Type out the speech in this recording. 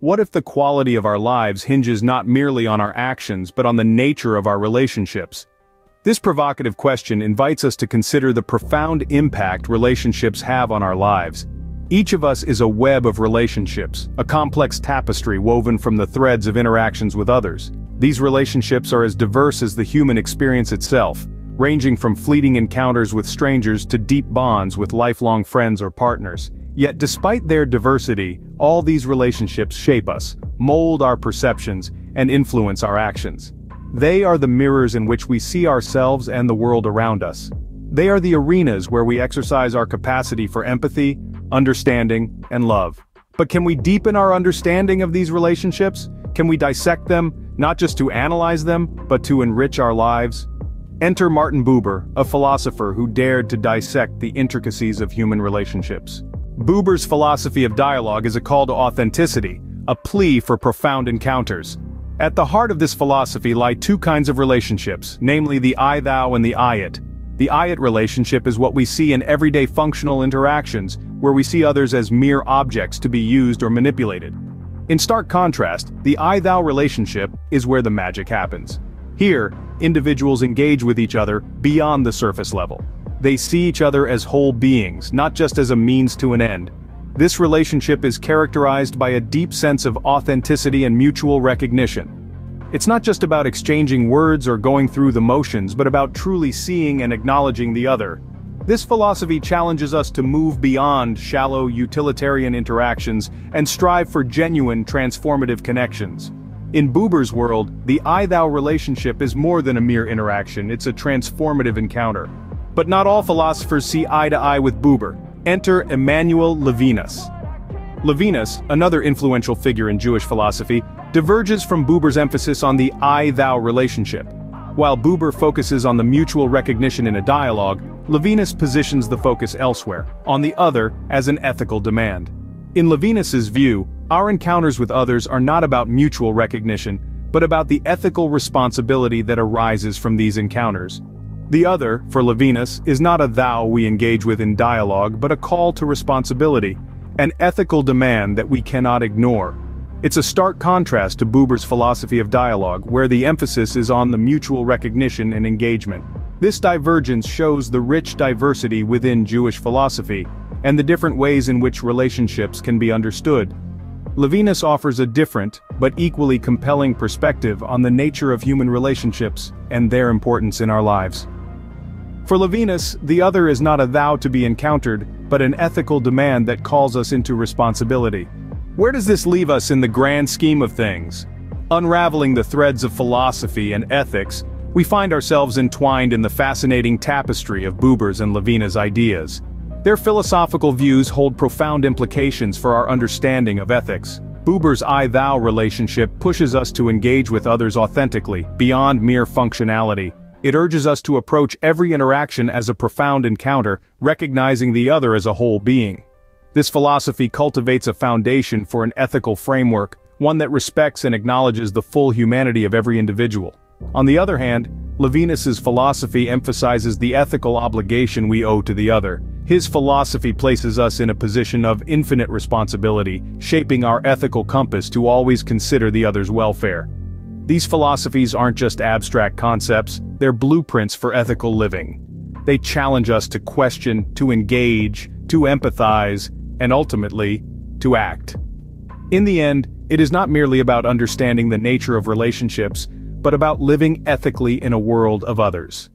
What if the quality of our lives hinges not merely on our actions but on the nature of our relationships? This provocative question invites us to consider the profound impact relationships have on our lives. Each of us is a web of relationships, a complex tapestry woven from the threads of interactions with others. These relationships are as diverse as the human experience itself, ranging from fleeting encounters with strangers to deep bonds with lifelong friends or partners. Yet despite their diversity, all these relationships shape us, mold our perceptions, and influence our actions. They are the mirrors in which we see ourselves and the world around us. They are the arenas where we exercise our capacity for empathy, understanding, and love. But can we deepen our understanding of these relationships? Can we dissect them, not just to analyze them, but to enrich our lives? Enter Martin Buber, a philosopher who dared to dissect the intricacies of human relationships. Buber's philosophy of dialogue is a call to authenticity, a plea for profound encounters. At the heart of this philosophy lie two kinds of relationships, namely the I-thou and the I-it. The I-it relationship is what we see in everyday functional interactions, where we see others as mere objects to be used or manipulated. In stark contrast, the I-thou relationship is where the magic happens. Here, individuals engage with each other beyond the surface level. They see each other as whole beings, not just as a means to an end. This relationship is characterized by a deep sense of authenticity and mutual recognition. It's not just about exchanging words or going through the motions, but about truly seeing and acknowledging the other. This philosophy challenges us to move beyond shallow utilitarian interactions and strive for genuine transformative connections. In Buber's world, the I-thou relationship is more than a mere interaction, it's a transformative encounter. But not all philosophers see eye to eye with Buber. Enter Emmanuel Levinas. Levinas, another influential figure in Jewish philosophy, diverges from Buber's emphasis on the I-thou relationship. While Buber focuses on the mutual recognition in a dialogue, Levinas positions the focus elsewhere, on the other, as an ethical demand. In Levinas's view, our encounters with others are not about mutual recognition, but about the ethical responsibility that arises from these encounters. The other, for Levinas, is not a thou we engage with in dialogue, but a call to responsibility, an ethical demand that we cannot ignore. It's a stark contrast to Buber's philosophy of dialogue, where the emphasis is on the mutual recognition and engagement. This divergence shows the rich diversity within Jewish philosophy, and the different ways in which relationships can be understood. Levinas offers a different, but equally compelling perspective on the nature of human relationships and their importance in our lives. For Levinas, the other is not a thou to be encountered, but an ethical demand that calls us into responsibility. Where does this leave us in the grand scheme of things? Unraveling the threads of philosophy and ethics, we find ourselves entwined in the fascinating tapestry of Buber's and Levinas' ideas. Their philosophical views hold profound implications for our understanding of ethics. Buber's I-thou relationship pushes us to engage with others authentically, beyond mere functionality. It urges us to approach every interaction as a profound encounter, recognizing the other as a whole being. This philosophy cultivates a foundation for an ethical framework, one that respects and acknowledges the full humanity of every individual. On the other hand, Levinas's philosophy emphasizes the ethical obligation we owe to the other. His philosophy places us in a position of infinite responsibility, shaping our ethical compass to always consider the other's welfare. These philosophies aren't just abstract concepts, they're blueprints for ethical living. They challenge us to question, to engage, to empathize, and ultimately, to act. In the end, it is not merely about understanding the nature of relationships, but about living ethically in a world of others.